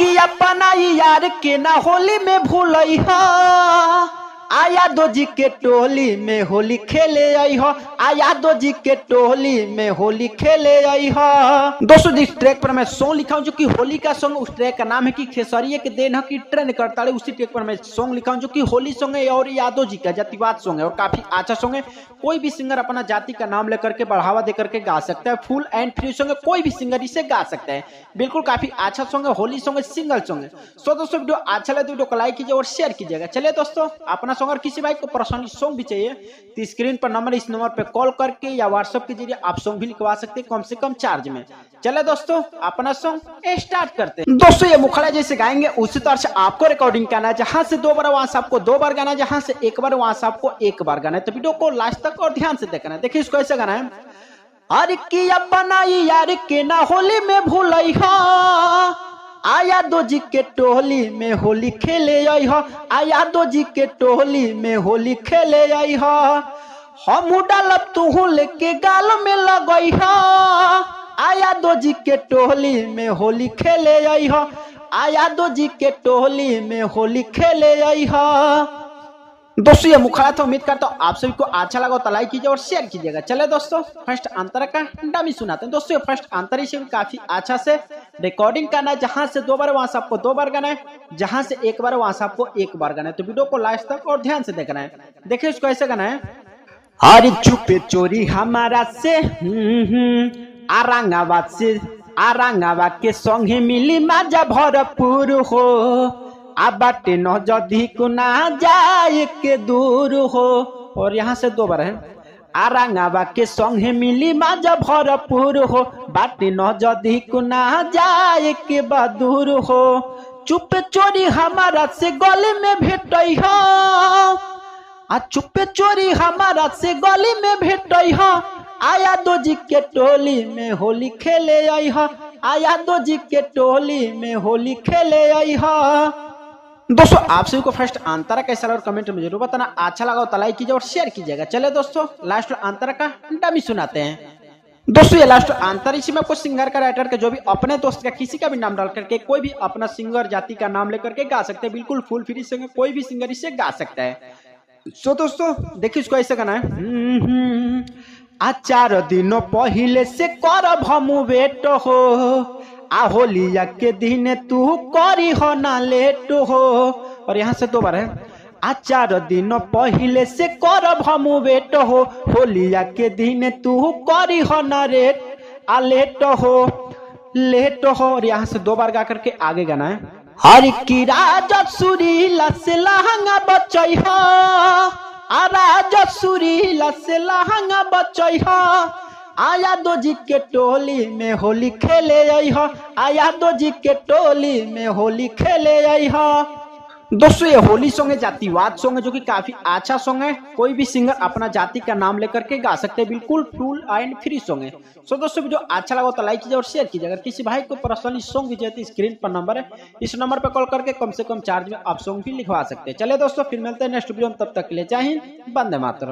की अपना यार के ना होली में भूलई हो, आया दो जी के टोली में होली खेले आई हो, आया दो जी के टोली में होली खेले आई हो। दोस्तों जिस ट्रैक पर मैं सॉन्ग लिखा हूं जो कि होली का सॉन्ग, उस ट्रैक का नाम है कि खेसरिये के देन है कि ट्रेंड करता है। उसी ट्रैक पर मैं सॉन्ग लिखा हूं जो कि होली सॉन्ग है और यादव जी का जातिवाद सॉन्ग है और काफी अच्छा सॉन्ग है। कोई भी सिंगर अपना जाति का नाम लेकर के बढ़ावा देकर के गा सकता है। फुल एंड फ्री सॉन्ग है, कोई भी सिंगर इसे गा सकता है। बिल्कुल काफी अच्छा सॉन्ग है, होली सॉन्ग है, सिंगल सॉन्ग है। सो दोस्तों वीडियो अच्छा लगे तो वीडियो को लाइक कीजिए और शेयर कीजिएगा। चलिए दोस्तों अपना अगर किसी भाई को पर्सनली सॉन्ग भी चाहिए तो स्क्रीन पर नंबर, इस नंबर पे कॉल करके या व्हाट्सएप के जरिए आप सॉन्ग भी लिखवा सकते हैं कम से कम चार्ज में। चले दोस्तों अपना सॉन्ग स्टार्ट करते हैं। दोस्तों ये मुखड़ा जैसे गाएंगे उसी तरह से आपको रिकॉर्डिंग करना है। जहां से 2 बार वहां से आपको 2 बार गाना है, जहां से 1 बार वहां से आपको 1 बार गाना है। तो वीडियो को लास्ट तक और ध्यान से देखना है। देखिए इसको ऐसे गाना है। अरे की अपना यार के ना होली में भूलई हो, आया दो जी के टोली में होली खेले आई हो, आया दो जी के टोली में होली खेले आई हो। हम डालब तू लेके गाल में लगई हो, आया दो जी के टोली में होली खेले आई हो, आया दो जी के टोली में होली खेले आई हो। दोस्तों ये मुखड़ा था, उम्मीद करता हूँ आप सभी को अच्छा लगा तो लाइक कीजिए और शेयर कीजिएगा। चले दोस्तों फर्स्ट अंतर का डमी सुनाते हैं। दोस्तों फर्स्ट अंतर से भी काफी अच्छा से रिकॉर्डिंग करना है। जहां से 2 बार वहां से आपको 2 बार गाना है, जहां से 1 बार वहां से आपको 1 बार गाना है। तो वीडियो को लास्ट तक और ध्यान से देखना है। देखिए इसको ऐसे गाना है। हर चुपे चोरी हमारा से आरंगाबाद से, आरंगाबाद के संगे मिली माजा भरपूर हो, आ बाटे न जदी को ना जाए के दूर हो। और यहाँ से 2 बार है। आरंगाबाद के संगे मिली माजा भरपूर हो, बाटे न जदी को ना जाए के बदूर हो। चुप चोरी हमारा से गले में भेटई हो, आ चुप चोरी हमारा से गली में भेटई हो, आया दो जी के टोली में होली खेले आई हो, आया दो जी के टोली में होली खेले आई हो। दोस्तों आप सभी को फर्स्ट अंतर कैसा लगा कमेंट में जरूर बताना। अच्छा लगा तो लाइक कीजिए और शेयर कीजिएगा। चले दोस्तों लास्ट अंतर का डमी सुनाते हैं। दोस्तों ये लास्ट अंतर इसी में आपको सिंगर का, राइटर का, जो भी अपने दोस्त का किसी का भी नाम डाल करके कोई भी अपना सिंगर जाति का नाम लेकर के गा सकते हैं। बिल्कुल फुल फ्री सिंगर, कोई भी सिंगर इसे गा सकता है। सो दोस्तों देखिए इसको ऐसे गाना है। आ 4 दिनों पहले से करब हम वेट हो, आ होलिया के दिन तू करी हो ना लेट हो। और यहाँ से 2 बार है। आ 4 दिनों पहले से करब हम वेट हो, होलिया के दिन तू करी हो ना रेट आ लेट हो, लेट हो। और यहाँ से 2 बार गा करके आगे गाना है। हर की राजा सुरीला से लहंगा बचई हो, आ राजा सुरीला से लहंगा बचई हो, आया दो जी के टोली में होली खेले आई हो, आया दो जी के टोली में होली खेले आई हो। दोस्तों ये होली सॉन्ग है, जातिवाद सॉन्ग है, जो कि काफी अच्छा सॉन्ग है। कोई भी सिंगर अपना जाति का नाम लेकर के गा सकते हैं। बिल्कुल फुल एंड फ्री सॉन्ग है। सो दोस्तों वीडियो अच्छा लगा तो लाइक कीजिए और शेयर कीजिए। अगर किसी भाई को पर्सनली सॉन्ग भी चाहिए तो स्क्रीन पर नंबर है, इस नंबर पर कॉल करके कम से कम चार्ज में आप सॉन्ग भी लिखवा सकते हैं। चलिए दोस्तों फिर मिलते हैं नेक्स्ट वीडियो में, तब तक के लिए जय हिंद, वंदे मातरम।